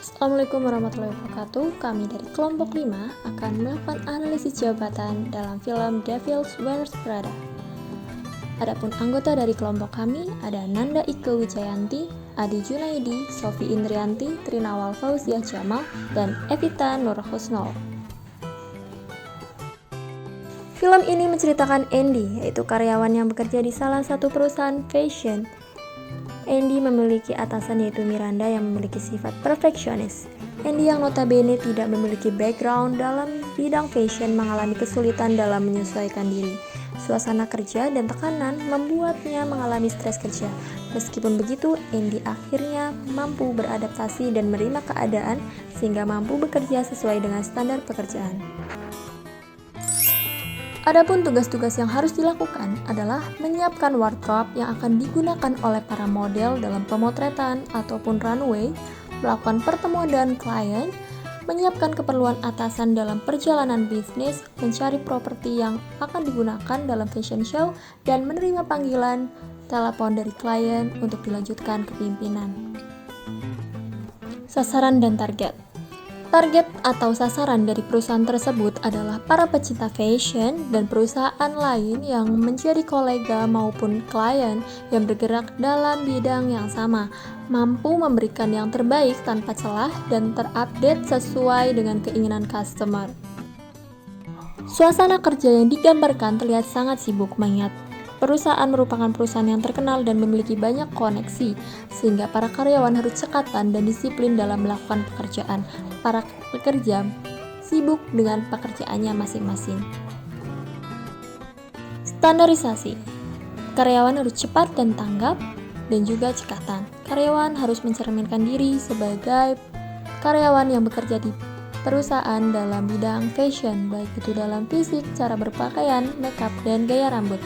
Assalamualaikum warahmatullahi wabarakatuh. Kami dari kelompok 5 akan melakukan analisis jabatan dalam film Devil's Wears Prada. Adapun anggota dari kelompok kami ada Nanda Ike Wijayanti, Adi Junaidi, Sofi Indrianti, Trinawal Fauziah Jamal, dan Evita Nurhusnol. Film ini menceritakan Andy, yaitu karyawan yang bekerja di salah satu perusahaan fashion. Andy memiliki atasan yaitu Miranda yang memiliki sifat perfeksionis. Andy yang notabene tidak memiliki background dalam bidang fashion mengalami kesulitan dalam menyesuaikan diri. Suasana kerja dan tekanan membuatnya mengalami stres kerja. Meskipun begitu, Andy akhirnya mampu beradaptasi dan menerima keadaan sehingga mampu bekerja sesuai dengan standar pekerjaan. Adapun tugas-tugas yang harus dilakukan adalah menyiapkan wardrobe yang akan digunakan oleh para model dalam pemotretan ataupun runway, melakukan pertemuan dengan klien, menyiapkan keperluan atasan dalam perjalanan bisnis, mencari properti yang akan digunakan dalam fashion show, dan menerima panggilan telepon dari klien untuk dilanjutkan ke pimpinan. Sasaran dan target. Target atau sasaran dari perusahaan tersebut adalah para pecinta fashion dan perusahaan lain yang menjadi kolega maupun klien yang bergerak dalam bidang yang sama, mampu memberikan yang terbaik tanpa celah dan terupdate sesuai dengan keinginan customer. Suasana kerja yang digambarkan terlihat sangat sibuk mengingat perusahaan merupakan perusahaan yang terkenal dan memiliki banyak koneksi, sehingga para karyawan harus cekatan dan disiplin dalam melakukan pekerjaan. Para pekerja sibuk dengan pekerjaannya masing-masing. Standarisasi. Karyawan harus cepat dan tanggap, dan juga cekatan. Karyawan harus mencerminkan diri sebagai karyawan yang bekerja di perusahaan dalam bidang fashion, baik itu dalam fisik, cara berpakaian, makeup, dan gaya rambut.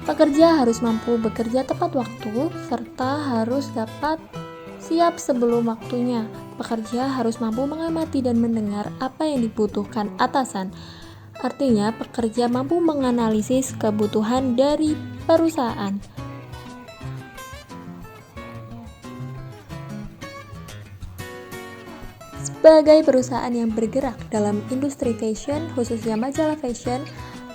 Pekerja harus mampu bekerja tepat waktu, serta harus dapat siap sebelum waktunya. Pekerja harus mampu mengamati dan mendengar apa yang dibutuhkan atasan. Artinya, pekerja mampu menganalisis kebutuhan dari perusahaan. Sebagai perusahaan yang bergerak dalam industri fashion, khususnya majalah fashion,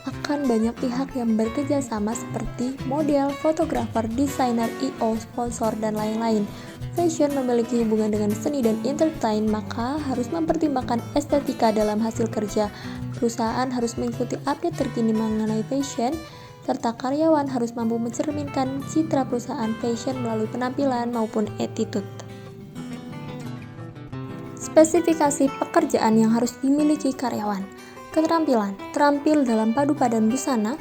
akan banyak pihak yang bekerja sama seperti model, fotografer, desainer, I.O, sponsor, dan lain-lain. Fashion memiliki hubungan dengan seni dan entertain, maka harus mempertimbangkan estetika dalam hasil kerja. Perusahaan harus mengikuti update terkini mengenai fashion, serta karyawan harus mampu mencerminkan citra perusahaan fashion melalui penampilan maupun attitude. Spesifikasi pekerjaan yang harus dimiliki karyawan. Keterampilan, terampil dalam padu padan busana,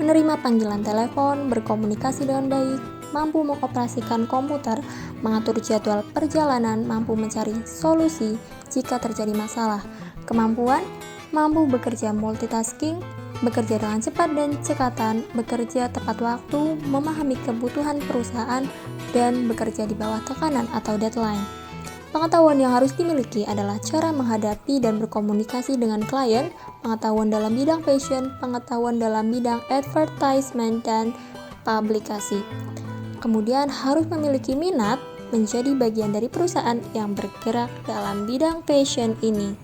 menerima panggilan telepon, berkomunikasi dengan baik, mampu mengoperasikan komputer, mengatur jadwal perjalanan, mampu mencari solusi jika terjadi masalah. Kemampuan, mampu bekerja multitasking, bekerja dengan cepat dan cekatan, bekerja tepat waktu, memahami kebutuhan perusahaan, dan bekerja di bawah tekanan atau deadline. Pengetahuan yang harus dimiliki adalah cara menghadapi dan berkomunikasi dengan klien, pengetahuan dalam bidang fashion, pengetahuan dalam bidang advertisement, dan publikasi. Kemudian harus memiliki minat menjadi bagian dari perusahaan yang bergerak dalam bidang fashion ini.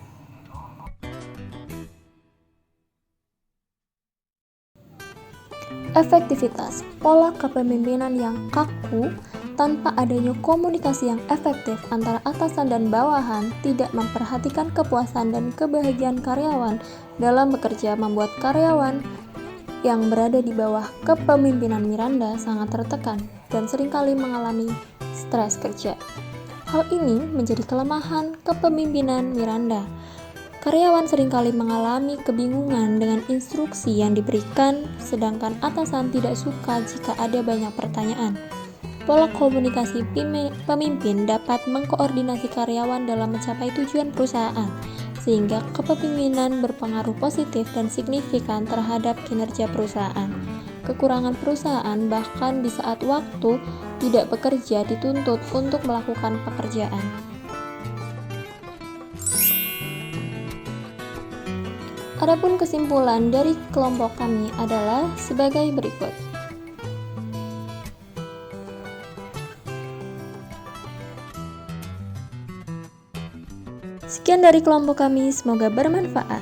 Efektivitas, pola kepemimpinan yang kaku tanpa adanya komunikasi yang efektif antara atasan dan bawahan, tidak memperhatikan kepuasan dan kebahagiaan karyawan dalam bekerja, membuat karyawan yang berada di bawah kepemimpinan Miranda sangat tertekan dan seringkali mengalami stres kerja. Hal ini menjadi kelemahan kepemimpinan Miranda. Karyawan seringkali mengalami kebingungan dengan instruksi yang diberikan, sedangkan atasan tidak suka jika ada banyak pertanyaan. Pola komunikasi pemimpin dapat mengkoordinasi karyawan dalam mencapai tujuan perusahaan, sehingga kepemimpinan berpengaruh positif dan signifikan terhadap kinerja perusahaan. Kekurangan perusahaan bahkan di saat waktu tidak bekerja dituntut untuk melakukan pekerjaan. Adapun kesimpulan dari kelompok kami adalah sebagai berikut. Sekian dari kelompok kami, semoga bermanfaat.